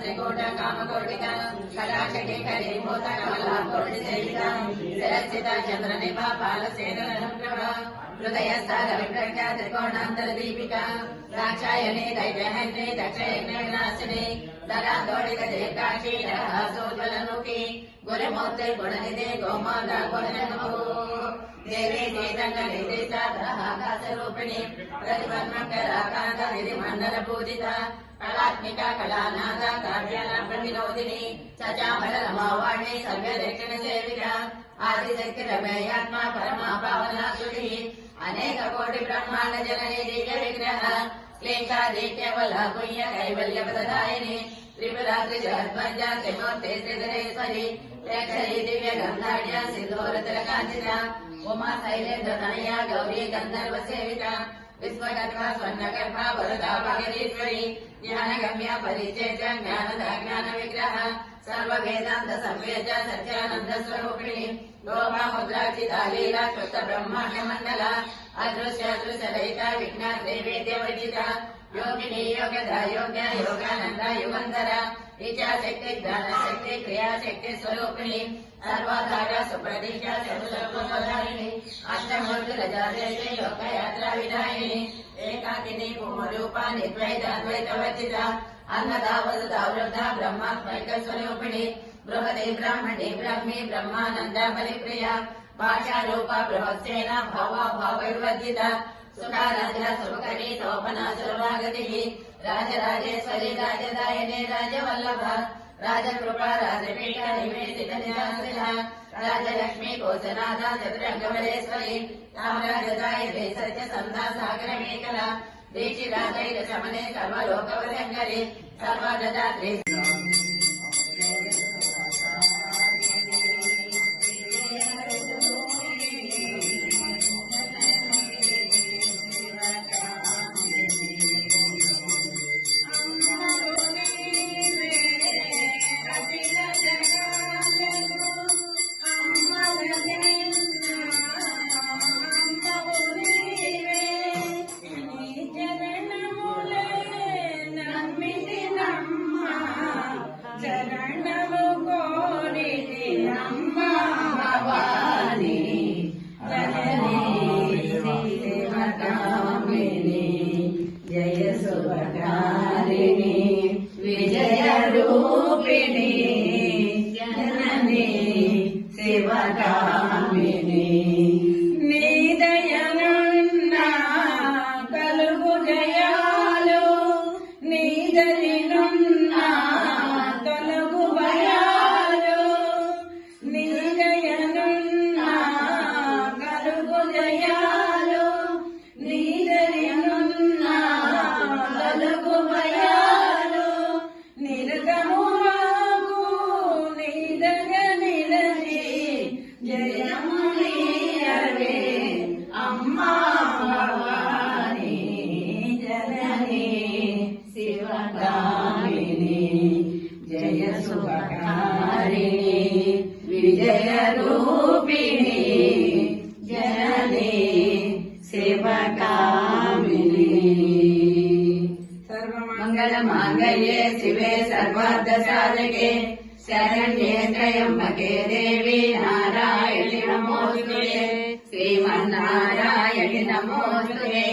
त्रिकूट कामकोटिका कलाशके करे भूत कमला कोटि सेविता शिरस्थिता चंद्रनिभा पालसेनप्रभा हृदयस्थान विप्रज्ञा त्रिकोणांतर दीपिका दाक्षायणी दैव्यहन्त्री दक्षयज्ञ विनाशिनी दलादोडित जयकाशी सोज्वलमुखी गुरुमूर्ति गुणनिधे गोमाता गुणनमो देवी चैतन्यनिधिरूपिणी प्रतिपन्मकराकांत निधि मंडल पूजिता कलात्मिका कलानादा काव्यानां विनोदिनी सचामल रमावाणी सर्वदक्षिण सेविका आदिशक्ति रमयात्मा परमा पावना सुधी अनेक कोटि ब्रह्मांड जननी दिव्य विग्रह क्लींकादित्यवला पुण्य कैवल्य प्रदायिनी त्रिपुरा त्रिजगद्वंद्या त्रिमूर्ति त्रिधरेश्वरी प्रेक्षरी दिव्य गंधाढ्या सिंदूर तिलकांचिता उमा शैलेन्द्र तनया गौरी गंधर्व सेविता विश्वकर्मा स्वर्णकर्मा वरदा भगीश्वरी ज्ञानगम्य परिचय ज्ञानदा ज्ञान विग्रह सर्व वेदांत संवेद सत्यानंद स्वरूपिणी गोमा मुद्राचिता लीला कृत ब्रह्मांड मंडला अदृश्य अदृश्य रहिता विज्ञान देवेद्य वर्जिता योगिनी योगदा योग्य योगानंदा युगंधरा इच्छा शक्ति ज्ञान शक्ति क्रिया शक्ति स्वरूपिणी सर्वाधार सुप्रतीक्षा सर्वधारिणी अष्टमूर्ति रजादेवी योग यात्रा विधायिनी एकाकिनी पूर्वरूपा निर्द्वैताद्वैतवर्जिता अन्नदा वसुधा वृद्धा ब्रह्मात्मक स्वरूपिणी बृहदे ब्राह्मणे ब्रह्मी ब्रह्मानंदा बलिप्रिया भाषा रूपा बृहत्सेना भावा भावैर्वर्जिता सुखाराध्या सुखकरी शोभना सर्वागतिः राजराजेश्वरी राजदायिनी राजवल्लभा राजकृपा राजपीठा निवेशित निवासिता राजलक्ष्मी कोसनादा चतुरंगमलेश्वरी रामराजदायिनी सत्य संधा सागरमेखला देशिराजैर शमने सर्वलोकवशङ्करी सर्वदात्री जय शुभकारिणी विजय रूपिणी जननी शिवकामिनी నీదయనున్నా కలుగు జయాలు నీదరినున్నా తొలగు భయాలు నీదయనున్నా కలుగు జయాలు నీదరినున్నా తొలగు భయాలు నిర్గమువాగు నీదగ నిలచి జయమునియవే అమ్మా భవాని జనని శివకామిని జయ శుభకారిణి విజయ రూపిణి జనని శివకామిని सर्वमंगल मांगल्ये शिवे सर्वार्थ साधके शरण्ये त्र्यंबके देवी नारायणि नमोस्तुते श्रीमन्नारायणि नमोस्तुते।